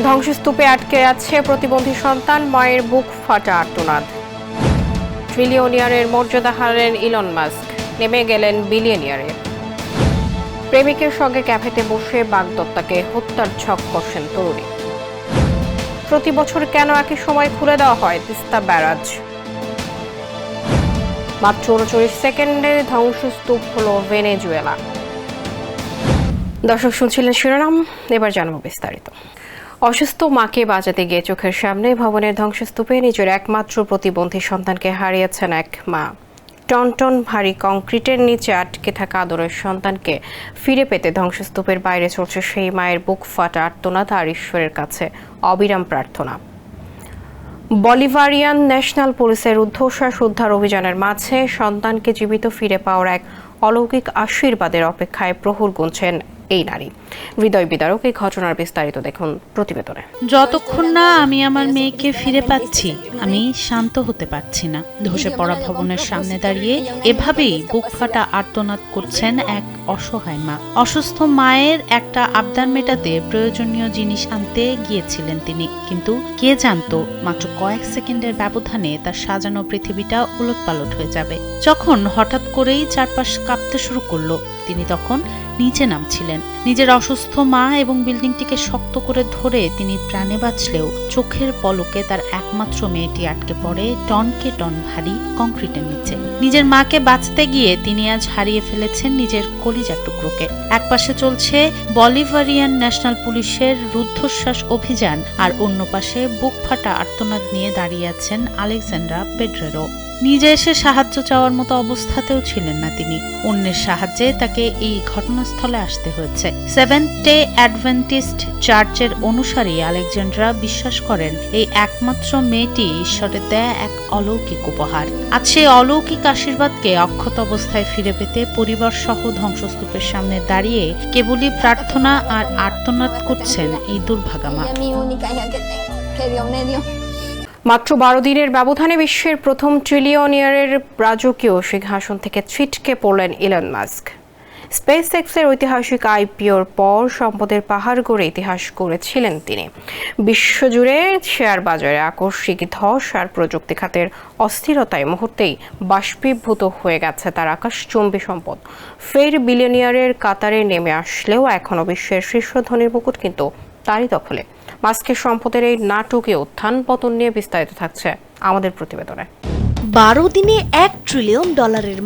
ধ্বংসস্তূপে আটকে আছে প্রতিবন্ধী সন্তান, মায়ের বুক ফাটা আর্তনাদ। ট্রিলিয়নিয়ারের মর্যাদা হারালেন ইলন মাস্ক, নেমে গেলেন বিলিয়নিয়ারে। প্রেমিকের সঙ্গে ক্যাফেতে বসে বাগদত্তাকে হত্যার ছক কষেন তরুণী। প্রতি বছর কেন একই সময় খুলে দেওয়া হয় তিস্তা ব্যারাজ? মাত্র 39 সেকেন্ডে ধ্বংসস্তূপ হলো ভেনেজুয়েলা। দর্শক শুনছিলেন শিরোনাম, এবার জানাবো বিস্তারিত। অসুস্থ মাকে বাঁচাতে গিয়ে চোখের সামনে ভবনের ধ্বংসস্তূপে নিজের একমাত্র প্রতিবন্ধী সন্তানকে হারিয়েছেন এক মা। টনটন ভারী কংক্রিটের নিচে আটকে থাকা আদরের সন্তানকে ফিরে পেতে ধ্বংসস্তূপের বাইরে চলছে সেই মায়ের বুক ফাটা আর্তনাদ আর ঈশ্বরের কাছে অবিরাম প্রার্থনা। বলিভারিয়ান ন্যাশনাল পুলিশের ঊর্ধ্বশ্বাস উদ্ধার অভিযানের মাঝে সন্তানকে জীবিত ফিরে পাওয়ার এক অলৌকিক আশীর্বাদের অপেক্ষায় প্রহর গুনছেন এই নারী। হৃদয় বিদারক এই ঘটনার বিস্তারিত দেখুন প্রতিবেদনে। যতক্ষণ না আমি আমার মেয়েকে ফিরে পাচ্ছি, আমি শান্ত হতে পারছি না। ধসে পড়া ভবনের সামনে দাঁড়িয়ে এভাবেই বুক ফাটা আর্তনাদ করছেন এক অসহায় মা। অসুস্থ মায়ের একটা আবদার মেটাতে প্রয়োজনীয় জিনিস আনতে গিয়েছিলেন তিনি, কিন্তু কে জানতো মাত্র কয়েক সেকেন্ডের ব্যবধানে তার সাজানো পৃথিবীটা উলটপালট হয়ে যাবে। যখন হঠাৎ করেই চারপাশ কাঁপতে শুরু করলো, তিনি তখন নিচে নামছিলেন। নিজের অসুস্থ মা এবং বিল্ডিংটিকে শক্ত করে ধরে তিনি প্রাণে বাঁচলেও চোখের পলকে তার একমাত্র মেয়েটি আটকে পড়ে টনকে টন ভারী কংক্রিটের নিচে। নিজের মাকে বাঁচতে গিয়ে তিনি আজ হারিয়ে ফেলেছেন নিজের কলিজার টুকরোকে। একপাশে চলছে বলিভারিয়ান ন্যাশনাল পুলিশের রুদ্ধশ্বাস অভিযান, আর অন্য পাশে বুক ফাটা আর্তনাদ নিয়ে দাঁড়িয়ে আছেন আলেকজান্ড্রা পেড্রেরো। নিজে এসে সাহায্য চাওয়ার মতো অবস্থাতেও ছিলেন না তিনি। অন্যের সাহায্যে তাকে এই ঘটনাস্থলে আসতে হয়েছে। সেভেন্থ ডে অ্যাডভেন্টিস্ট চার্চের অনুসারী আলেকজান্ড্রা বিশ্বাস করেন এই একমাত্র মেয়েটি ঈশ্বরের দেয়া এক অলৌকিক উপহার। আজ সেই অলৌকিক আশীর্বাদকে অক্ষত অবস্থায় ফিরে পেতে পরিবার সহ ধ্বংসস্তূপের সামনে দাঁড়িয়ে কেবলই প্রার্থনা আর আর্তনাদ করছেন এই দুর্ভাগা মা। মাত্র 12 দিনের ব্যবধানে বিশ্বের প্রথম ট্রিলিয়নিয়ারের রাজকীয় সিংহাসন থেকে ছিটকে পড়লেন ইলন মাস্ক। স্পেস এক্সের ঐতিহাসিক আইপিওর পর সম্পদের পাহাড় গড়ে ইতিহাস গড়েছিলেন তিনি। বিশ্বজুড়ে শেয়ার বাজারে আকস্মিক ধস আর প্রযুক্তি খাতের অস্থিরতায় মুহূর্তেই বাষ্পীভূত হয়ে গেছে তার আকাশচুম্বী সম্পদ। ফের বিলিয়নিয়ারের কাতারে নেমে আসলেও এখনও বিশ্বের শীর্ষ ধনীর মুকুট কিন্তু তারই দখলে। মাস্কের সম্পদের এই নাটকীয় উত্থান পতন নিয়ে বিস্তারিত থাকছে আমাদের প্রতিবেদনে। 12 দিনে $1 ট্রিলিয়ন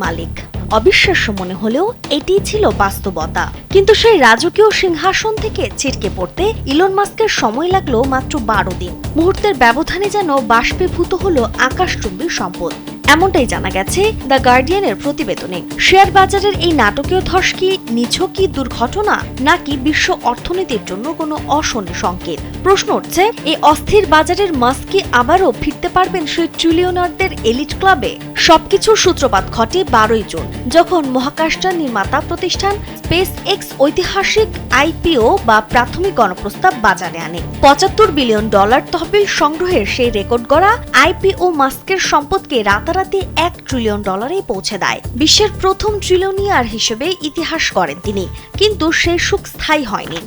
মালিক। অবিশ্বাস্য মনে হলেও এটি ছিল বাস্তবতা। কিন্তু সেই রাজকীয় সিংহাসন থেকে ছিটকে পড়তে ইলন মাস্কের সময় লাগলো মাত্র 12 দিন। মুহূর্তের ব্যবধানে যেন বাষ্পীভূত হলো আকাশচুম্বী সম্পদ। এমনটাই জানা গেছে দ্য গার্ডিয়ানের প্রতিবেদনে। শেয়ার বাজারের এই নাটকীয় ধস কি নিছকই দুর্ঘটনা, নাকি বিশ্ব অর্থনীতির জন্য কোনো অশনি সংকেত? প্রশ্ন উঠছে, এই অস্থির বাজারের মাস্ক কি আবারও ফিরতে পারবেন সেই ট্রিলিয়নারদের এলিট ক্লাবে? সবকিছুর সূত্রপাত ঘটে 12 জুন, যখন মহাকাশযান নির্মাতা প্রতিষ্ঠান স্পেস এক্স ঐতিহাসিক আইপিও বা প্রাথমিক গণপ্রস্তাব বাজারে আনে। $75 বিলিয়ন তহবিল সংগ্রহের সেই রেকর্ড গড়া আইপিও মাস্কের সম্পদকে রাতারাতি $1 ট্রিলিয়ন পৌঁছে দেয়। বিশ্বের প্রথম ট্রিলিয়নিয়ার হিসেবে ইতিহাস করেন তিনি, কিন্তু সেই সুখ স্থায়ী হয়নি।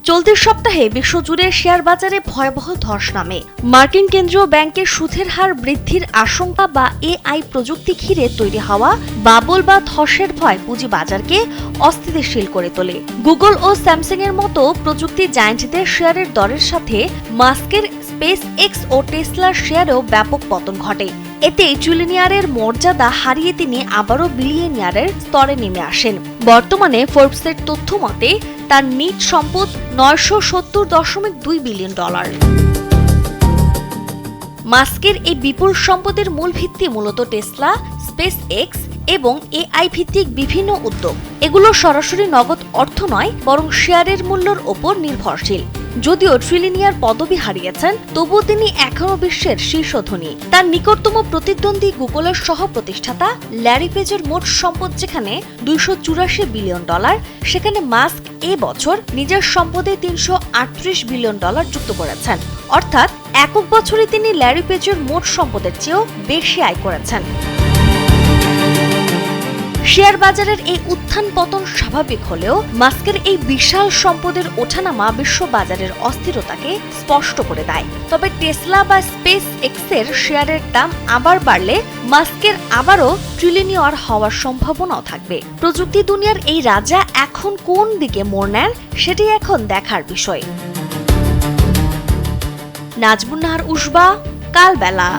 চলতি সপ্তাহে বিশ্বজুড়ে শেয়ার বাজারে ভয়াবহ ধস নামে। মার্কিন কেন্দ্রীয় ব্যাংকের সুদের হার বৃদ্ধির আশঙ্কা বা এআই প্রযুক্তি ঘিরে তৈরি হওয়া বাবল বা ধসের ভয় পুঁজিবাজারকে অস্থিতিশীল করে তোলে। গুগল ও স্যামসাং এর মতো প্রযুক্তি জায়ান্টদের শেয়ারের দরের সাথে মাস্কের স্পেস এক্স ও টেসলার শেয়ারেও ব্যাপক পতন ঘটে। এতে ট্রিলিয়নিয়ারের মর্যাদা হারিয়ে তিনি আবারও বিলিয়নিয়ারের স্তরে নেমে আসেন। বর্তমানে ফোর্বসের তথ্য মতে তার নিট সম্পদ $970.2 বিলিয়ন। মাস্কের এই বিপুল সম্পদের মূল ভিত্তি মূলত টেসলা, স্পেস এক্স এবং এআই ভিত্তিক বিভিন্ন উদ্যোগ। এগুলো সরাসরি নগদ অর্থ নয়, বরং শেয়ারের মূল্যের ওপর নির্ভরশীল। যদিও ট্রিলিয়নিয়ার পদবি হারিয়েছেন, তবুও তিনি এখনও বিশ্বের শীর্ষ ধনী। তার নিকটতম প্রতিদ্বন্দ্বী গুগলের সহ প্রতিষ্ঠাতা ল্যারি পেজের মোট সম্পদ যেখানে $284 বিলিয়ন, সেখানে মাস্ক এবছর নিজের সম্পদে $338 বিলিয়ন যুক্ত করেছেন। অর্থাৎ একক বছরে তিনি ল্যারি পেজের মোট সম্পদের চেয়েও বেশি আয় করেছেন। শেয়ার বাজারের এই উত্থান পতন স্বাভাবিক হলেও মাস্কের এই বিশাল সম্পদের ওঠানামা বিশ্ব বাজারের অস্থিরতাকে স্পষ্ট করে দেয়। তবে টেসলা বা স্পেস এক্সের শেয়ারের দাম আবার বাড়লে মাস্কের আবারও ট্রিলিয়নিয়ার হওয়ার সম্ভাবনাও থাকবে। প্রযুক্তি দুনিয়ার এই রাজা এখন কোন দিকে মোড় নেন সেটি এখন দেখার বিষয়। নাজমুন নাহার উসবা, কালবেলা।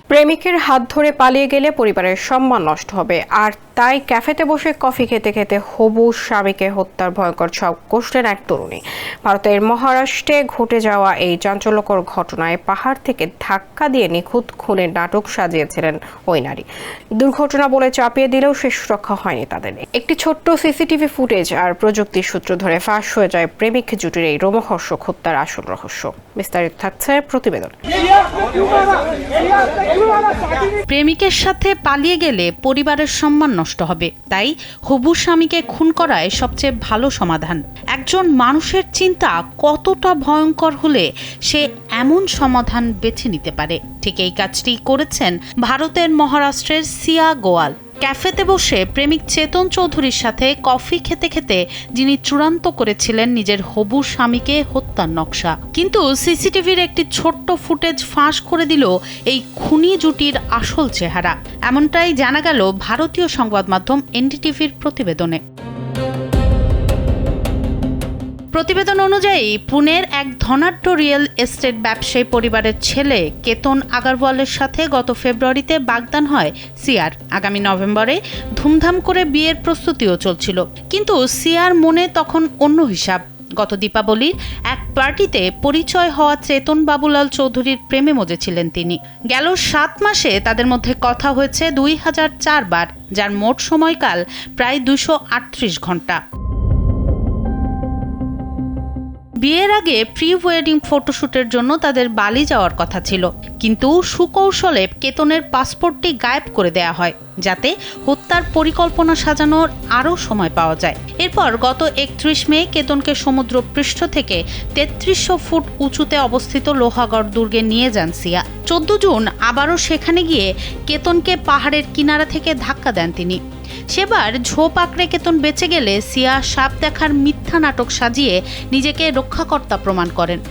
প্রেমিকের হাত ধরে পালিয়ে গেলে পরিবারের সম্মান নষ্ট হবে, আর তাই ক্যাফেতে বসে কফি খেতে খেতে হবু স্বামীকে হত্যার ভয়ঙ্কর ছক কষলেন এক তরুণী। ভারতের মহারাষ্ট্রে ঘটে যাওয়া এই চাঞ্চল্যকর ঘটনায় পাহাড় থেকে ধাক্কা দিয়ে নিখুঁত খুনের নাটক সাজিয়েছিলেন ওই নারী। দুর্ঘটনা বলে চাপিয়ে দিলেও শেষ রক্ষা হয়নি তাদের। একটি ছোট্ট সিসিটিভি ফুটেজ আর প্রযুক্তির সূত্র ধরে ফাঁস হয়ে যায় প্রেমিক জুটির এই রোমহর্ষক হত্যার আসল রহস্য। বিস্তারিত থাকছে প্রতিবেদন। প্রেমিকের সাথে পালিয়ে গেলে পরিবারের সম্মান নষ্ট হবে, তাই হবু স্বামীকে খুন করায় সবচেয়ে ভালো সমাধান। একজন মানুষের চিন্তা কতটা ভয়ঙ্কর হলে সে এমন সমাধান বেছে নিতে পারে, ঠিক এই কাজটি করেছেন ভারতের মহারাষ্ট্রের সিয়া গোয়াল। ক্যাফেতে বসে প্রেমিক চেতন চৌধুরীর সাথে কফি খেতে খেতে যিনি চূড়ান্ত করেছিলেন নিজের হবু স্বামীকে হত্যার নকশা। কিন্তু সিসিটিভির একটি ছোট্ট ফুটেজ ফাঁস করে দিল এই খুনি জুটির আসল চেহারা। এমনটাই জানা গেল ভারতীয় সংবাদ মাধ্যম এনডিটিভির প্রতিবেদনে। প্রতিবেদন অনুযায়ী পুনের এক ধনাঢ্য রিয়েল এস্টেট ব্যবসায়ী পরিবারের ছেলে কেতন আগারওয়ালের সাথে গত ফেব্রুয়ারিতে বাগদান হয় সিয়ার। আগামী নভেম্বরে ধুমধাম করে বিয়ের প্রস্তুতিও চলছিল, কিন্তু সিয়ার মনে তখন অন্য হিসাব। গত দীপাবলির এক পার্টিতে পরিচয় হওয়া চেতন বাবুলাল চৌধুরীর প্রেমে মজেছিলেন তিনি। গেল 7 মাসে তাদের মধ্যে কথা হয়েছে 2004 বার, যার মোট সময়কাল প্রায় 238 ঘন্টা। বিয়ের আগে প্রি ওয়েডিং ফটোশুটের জন্য তাদের বালি যাওয়ার কথা ছিল, কিন্তু সুকৌশলে কেতনের পাসপোর্টটি গায়েব করে দেয়া হয় যাতে হত্যার পরিকল্পনা সাজানোর আরও সময় পাওয়া যায়। এরপর গত 31 মে কেতনকে সমুদ্র পৃষ্ঠ থেকে 3300 ফুট উঁচুতে অবস্থিত লোহাগড় দুর্গে নিয়ে যান সিয়া। 14 জুন আবারও সেখানে গিয়ে কেতনকে পাহাড়ের কিনারা থেকে ধাক্কা দেন তিনি। সেবার ঝোপ আঁকড়ে কেতন বেঁচে গেলে সিয়া সাপ দেখার মিথ্যা নাটক সাজিয়ে নিজেকে রক্ষাকর্তা প্রমাণ করেন।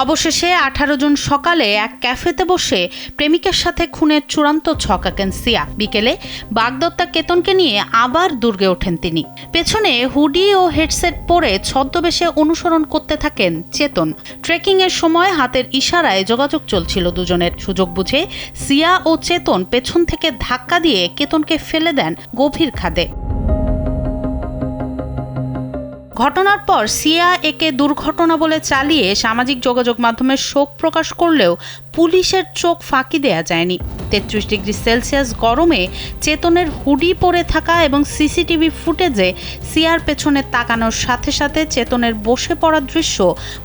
অবশেষে 18 জুন সকালে এক ক্যাফেতে বসে প্রেমিকের সাথে খুনের চূড়ান্ত ছক আঁকেন সিয়া। বিকেলে বাগদত্তা কেতনকে নিয়ে আবার দুর্গে ওঠেন তিনি। পেছনে হুডি ও হেডসেট পরে ছদ্মবেশে অনুসরণ করতে থাকেন চেতন। ট্রেকিং এর সময় হাতের ইশারায় যোগাযোগ চলছিল দুজনের। সুযোগ বুঝে সিয়া ও চেতন পেছন থেকে ধাক্কা দিয়ে কেতনকে ফেলে দেন গভীর খাদে। ঘটনার পর সিয়া একে দুর্ঘটনা বলে চালিয়ে সামাজিক যোগাযোগ মাধ্যমে শোক প্রকাশ করলেও পুলিশের চোখ ফাঁকি দেয়া যায়নি। 33 ডিগ্রি সেলসিয়াস গরমে চেতনের হুডি পরে থাকা এবং সিসিটিভি ফুটেজে সিয়ার পেছনে তাকানোর সাথে সাথে চেতনের বসে পড়ার দৃশ্য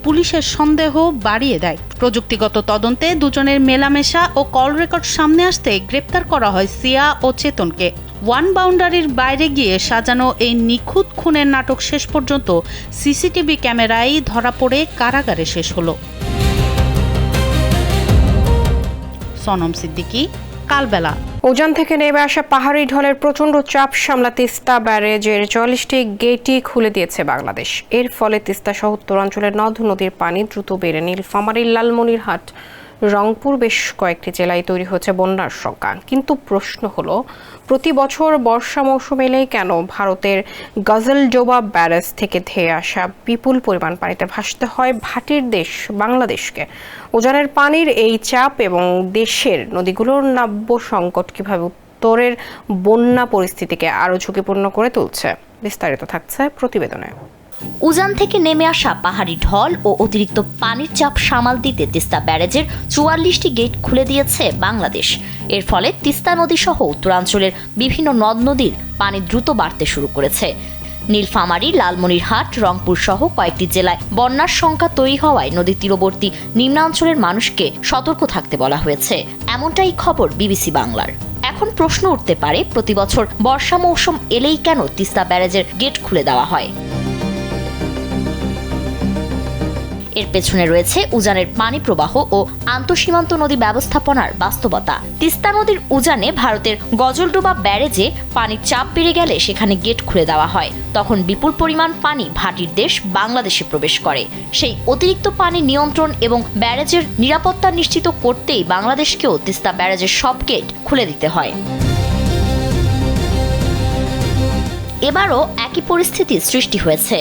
পুলিশের সন্দেহ বাড়িয়ে দেয়। প্রযুক্তিগত তদন্তে দুজনের মেলামেশা ও কল রেকর্ড সামনে আসতে গ্রেপ্তার করা হয় সিয়া ও চেতনকে। ওয়ান বাউন্ডারির বাইরে গিয়ে সাজানো এই নিখুঁত খুনের নাটক শেষ পর্যন্ত সিসিটিভি ক্যামেরায় ধরা পড়ে কারাগারে শেষ হলো। সনম সিদ্দিকী, কালবেলা। উজান থেকে নেমে আসা পাহাড়ি ঢলের প্রচণ্ড চাপ সামলাতে তিস্তা ব্যারেজের 44টি গেটই খুলে দিয়েছে বাংলাদেশ। এর ফলে তিস্তা সহ উত্তরাঞ্চলের নদ নদীর পানি দ্রুত বেড়ে নীলফামারী, লালমনিরহাট, রংপুর বেশ কয়েকটি জেলায় তৈরি হচ্ছে বন্যার শঙ্কা। কিন্তু প্রশ্ন হলো, প্রতি বছর বর্ষা মৌসুম এলেই কেন ভারতের গজলডোবা ব্যারেজ থেকে ধেয়ে আসা বিপুল পরিমাণ পানিতে ভাসতে হয় ভাটির দেশ বাংলাদেশকে? উজানের পানির এই চাপ এবং দেশের নদীগুলোর নাব্য সংকট কিভাবে উত্তরের বন্যা পরিস্থিতিকে আরও ঝুঁকিপূর্ণ করে তুলছে? বিস্তারিত থাকছে প্রতিবেদনে। উজান থেকে নেমে আসা পাহাড়ি ঢল ও অতিরিক্ত পানির চাপ সামাল দিতে তিস্তা ব্যারেজের 44টি গেট খুলে দিয়েছে বাংলাদেশ। এর ফলে তিস্তা নদী সহ উত্তরাঞ্চলের বিভিন্ন নদ নদীর পানি দ্রুত বাড়তে শুরু করেছে। নীলফামারী, লালমনিরহাট, রংপুর সহ কয়েকটি জেলায় বন্যার সংখ্যা তৈরি হওয়ায় নদীর তীরবর্তী নিম্নাঞ্চলের মানুষকে সতর্ক থাকতে বলা হয়েছে। এমনটাই খবর বিবিসি বাংলার। এখন প্রশ্ন উঠতে পারে, প্রতি বছর বর্ষা মৌসুম এলেই কেন তিস্তা ব্যারেজের গেট খুলে দেওয়া হয়? এর পেছনে রয়েছে উজানের পানি প্রবাহ ও আন্তঃসীমান্ত নদী ব্যবস্থাপনার বাস্তবতা। তিস্তা নদীর উজানে ভারতের গজলডোবা ব্যারেজে পানির চাপ বেড়ে গেলে সেখানে গেট খুলে দেওয়া হয়। তখন বিপুল পরিমাণ পানি ভাটির দেশ বাংলাদেশে প্রবেশ করে। সেই অতিরিক্ত পানি নিয়ন্ত্রণ এবং ব্যারেজের নিরাপত্তা নিশ্চিত করতেই বাংলাদেশকেও তিস্তা ব্যারেজের সব গেট খুলে দিতে হয়। এবারও একই পরিস্থিতির সৃষ্টি হয়েছে।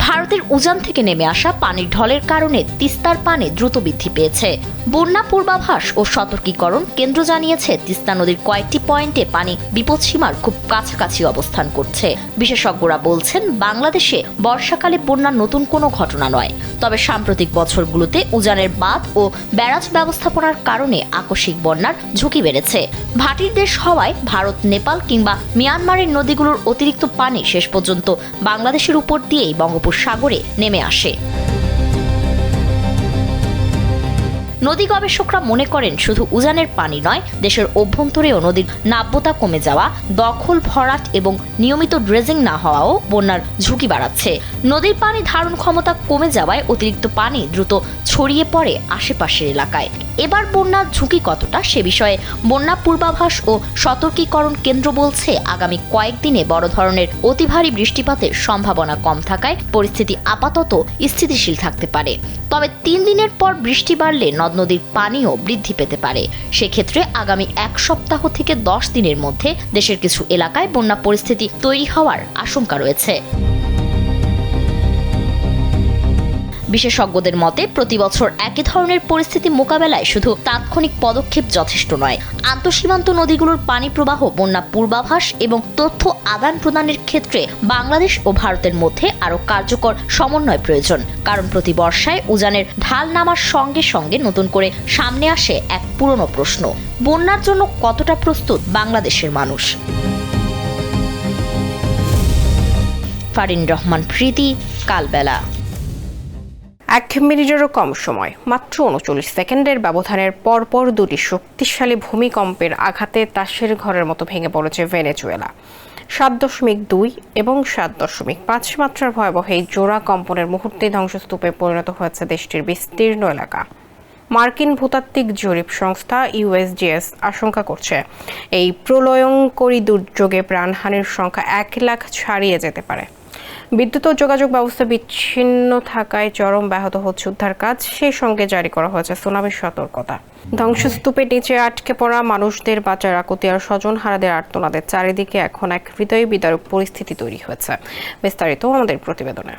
ভারতের উজান থেকে নেমে আসা পানির ঢলের কারণে তিস্তার পানি দ্রুত বৃদ্ধি পেয়েছে। বন্যা পূর্বাভাস ও সতর্কীকরণ কেন্দ্র জানিয়েছে তিস্তা নদীর কয়েকটি পয়েন্টে পানি বিপদসীমার খুব কাছাকাছি অবস্থান করছে। বিশেষজ্ঞরা বলছেন, বাংলাদেশে বর্ষাকালে বন্যার নতুন কোনো ঘটনা নয়, তবে সাম্প্রতিক বছরগুলোতে উজানের বাঁধ ও ব্যারাজ ব্যবস্থাপনার কারণে আকস্মিক বন্যার ঝুঁকি বেড়েছে। ভাটির দেশ হওয়ায় ভারত, নেপাল কিংবা মিয়ানমারের নদীগুলোর অতিরিক্ত পানি শেষ পর্যন্ত বাংলাদেশের উপর দিয়েই বঙ্গোপসাগরে নেমে আসে। নদী গবেষকরা মনে করেন, শুধু উজানের পানি নয়, দেশের অভ্যন্তরেও নদীর নাব্যতা কমে যাওয়া, দখল ভরাট এবং নিয়মিত ড্রেজিং না হওয়াও বন্যার ঝুঁকি বাড়াচ্ছে। নদীর পানি ধারণ ক্ষমতা কমে যাওয়ায় অতিরিক্ত পানি দ্রুত ছড়িয়ে পড়ে আশেপাশের এলাকায়। এবার বন্যার ঝুঁকি কতটা সে বিষয়ে বন্যা পূর্বাভাস ও সতর্কীকরণ কেন্দ্র বলছে, আগামী কয়েকদিনে বড় ধরনের অতি ভারী বৃষ্টিপাতের সম্ভাবনা কম থাকায় পরিস্থিতি আপাতত স্থিতিশীল থাকতে পারে। তবে 3 দিনের পর বৃষ্টি বাড়লে নদ নদীর পানিও বৃদ্ধি পেতে পারে। সেক্ষেত্রে আগামী 1 সপ্তাহ থেকে 10 দিনের মধ্যে দেশের কিছু এলাকায় বন্যা পরিস্থিতি তৈরি হওয়ার আশঙ্কা রয়েছে। বিশেষজ্ঞদের মতে, প্রতি বছর একই ধরনের পরিস্থিতি মোকাবেলায় শুধু তাৎক্ষণিক পদক্ষেপ যথেষ্ট নয়। আন্তঃসীমান্ত নদীগুলোর পানি প্রবাহ, বন্যা পূর্বাভাস এবং তথ্য আদান প্রদানের ক্ষেত্রে বাংলাদেশ ও ভারতের মধ্যে আরও কার্যকর সমন্বয় প্রয়োজন। কারণ প্রতি বর্ষায় উজানের ঢাল নামার সঙ্গে সঙ্গে নতুন করে সামনে আসে এক পুরনো প্রশ্ন: বন্যার জন্য কতটা প্রস্তুত বাংলাদেশের মানুষ? ফারিন রহমান প্রীতি, কালবেলা। 1 মিনিটেরও কম সময়, মাত্র 39 সেকেন্ডের ব্যবধানের পরপর দুটি শক্তিশালী ভূমিকম্পের আঘাতে তাসের ঘরের মতো ভেঙে পড়েছে ভেনেজুয়েলা। 7.2 এবং 7.5 মাত্রার ভয়াবহ এই জোড়া কম্পনের মুহূর্তে ধ্বংসস্তূপে পরিণত হয়েছে দেশটির বিস্তীর্ণ এলাকা। মার্কিন ভূতাত্ত্বিক জরিপ সংস্থা USGS আশঙ্কা করছে, এই প্রলয়ঙ্করী দুর্যোগে প্রাণহানির সংখ্যা 1 লাখ ছাড়িয়ে যেতে পারে। বিদ্যুৎ ও যোগাযোগ ব্যবস্থা বিচ্ছিন্ন থাকায় চরম ব্যাহত হচ্ছে উদ্ধার কাজ। সেই সঙ্গে জারি করা হয়েছে সুনামির সতর্কতা। ধ্বংসস্তূপের নিচে আটকে পড়া মানুষদের বাঁচার আকুতি আর স্বজনহারাদের আর্তনাদের চারিদিকে এখন এক হৃদয় বিদারক পরিস্থিতি তৈরি হয়েছে। বিস্তারিত আমাদের প্রতিবেদনে।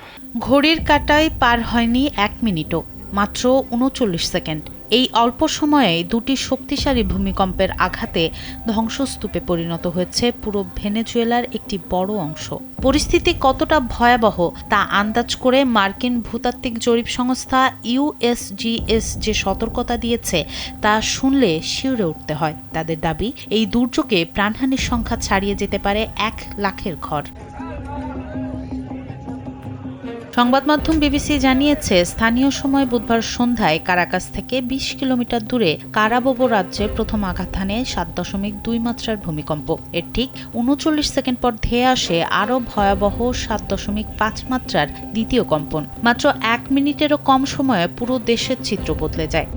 ঘড়ির কাঁটায় পার হয়নি 1 মিনিটও, মাত্র 39 সেকেন্ড। এই অল্প সময়ে দুটি শক্তিশালী ভূমিকম্পের আঘাতে ধ্বংসস্তূপে পরিণত হয়েছে পুরো ভেনেজুয়েলার একটি বড় অংশ। পরিস্থিতি কতটা ভয়াবহ তা আন্দাজ করে মার্কিন ভূতাত্ত্বিক জরিপ সংস্থা USGS যে সতর্কতা দিয়েছে তা শুনলে শিউরে উঠতে হয়। তাদের দাবি, এই দুর্যোগে প্রাণহানির সংখ্যা ছাড়িয়ে যেতে পারে 1 লাখের ঘর। সংবাদ মাধ্যম BBC জানিয়েছে, স্থানীয় সময় বুধবার সন্ধ্যায় কারাকাস থেকে 20 কিলোমিটার দূরে কারাবোবো রাজ্যে প্রথম আঘাত হানে 7.2 মাত্রার ভূমিকম্প। এর ঠিক 39 সেকেন্ড পর ধেয়ে আসে আরও ভয়াবহ 7.5 মাত্রার দ্বিতীয় কম্পন। মাত্র 1 মিনিটেরও কম সময়ে পুরো দেশের চিত্র বদলে যায়।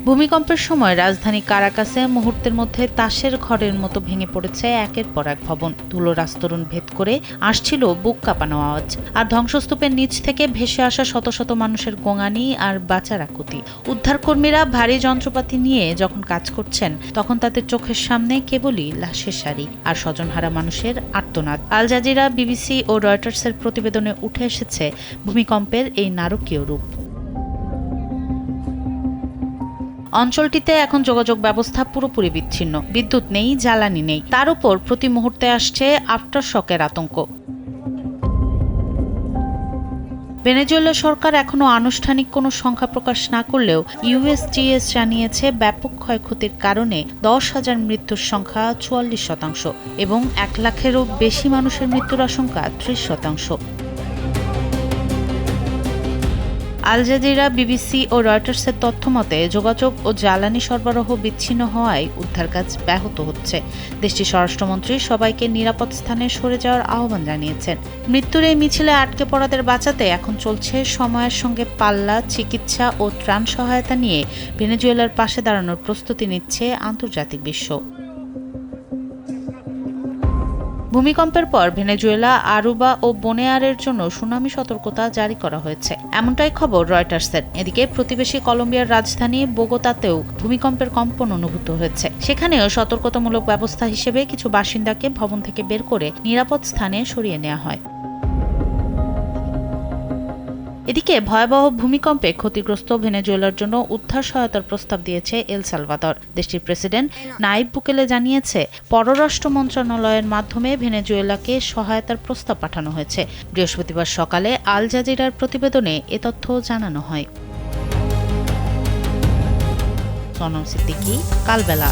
ভূমিকম্পের সময় রাজধানী কারাকাসে মুহূর্তের মধ্যে তাসের ঘরের মতো ভেঙে পড়েছে একের পর এক ভবন। ধুলোর আস্তরণ ভেদ করে আসছিল বুক কাঁপানো আওয়াজ, আর ধ্বংসস্তূপের নিচ থেকে ভেসে আসা শত শত মানুষের গোঙানি আর বাঁচার আকুতি। উদ্ধারকর্মীরা ভারী যন্ত্রপাতি নিয়ে যখন কাজ করছেন, তখন তাদের চোখের সামনে কেবলই লাশের সারি আর স্বজনহারা মানুষের আর্তনাদ। আল জাজিরা, BBC ও রয়টার্সের প্রতিবেদনে উঠে এসেছে ভূমিকম্পের এই নারকীয় রূপ। অঞ্চলটিতে এখন যোগাযোগ ব্যবস্থা পুরোপুরি বিচ্ছিন্ন। বিদ্যুৎ নেই, জ্বালানি নেই, তার উপর প্রতি মুহূর্তে আসছে আফটার শকের আতঙ্ক। ভেনেজুয়েলা সরকার এখনো আনুষ্ঠানিক কোনো সংখ্যা প্রকাশ না করলেও USGS জানিয়েছে, ব্যাপক ক্ষয়ক্ষতির কারণে 10,000 মৃত্যুর সংখ্যা 44% এবং 1 লাখেরও বেশি মানুষের মৃত্যুর আশঙ্কা 30%। আল জাজিরা, বিবিসি ও রয়টার্সের তথ্য মতে যোগাযোগ ও জ্বালানি সরবরাহ বিচ্ছিন্ন হওয়ায় উদ্ধার কাজ ব্যাহত হচ্ছে। দেশটির স্বরাষ্ট্রমন্ত্রী সবাইকে নিরাপদ স্থানে সরে যাওয়ার আহ্বান জানিয়েছেন। মৃত্যুর এই মিছিলে আটকে পড়াদের বাঁচাতে এখন চলছে সময়ের সঙ্গে পাল্লা, চিকিৎসা ও ত্রাণ সহায়তা নিয়ে ভেনেজুয়েলার পাশে দাঁড়ানোর প্রস্তুতি নিচ্ছে আন্তর্জাতিক বিশ্ব। ভূমিকম্পের পর ভেনেজুয়েলা, আরুবা ও বোনেয়ারের জন্য সুনামি সতর্কতা জারি করা হয়েছে, এমনটাই খবর রয়টার্সের। এদিকে প্রতিবেশী কলম্বিয়ার রাজধানী বোগোতাতেও ভূমিকম্পের কম্পন অনুভূত হয়েছে। সেখানেও সতর্কতামূলক ব্যবস্থা হিসেবে কিছু বাসিন্দাকে ভবন থেকে বের করে নিরাপদ স্থানে সরিয়ে নেওয়া হয়। এদিকে ভয়াবহ ভূমিকম্পে ক্ষতিগ্রস্ত ভেনেজুয়েলার জন্য উদ্ধার সহায়তার প্রস্তাব দিয়েছে এল সালভাদর। দেশটির প্রেসিডেন্ট নাইব বুকেলে জানিয়েছে, পররাষ্ট্র মন্ত্রণালয়ের মাধ্যমে ভেনেজুয়েলাকে সহায়তার প্রস্তাব পাঠানো হয়েছে। বৃহস্পতিবার সকালে আল জাজিরার প্রতিবেদনে এ তথ্য জানানো হয়। সনম সিদ্দিকী, কালবেলা।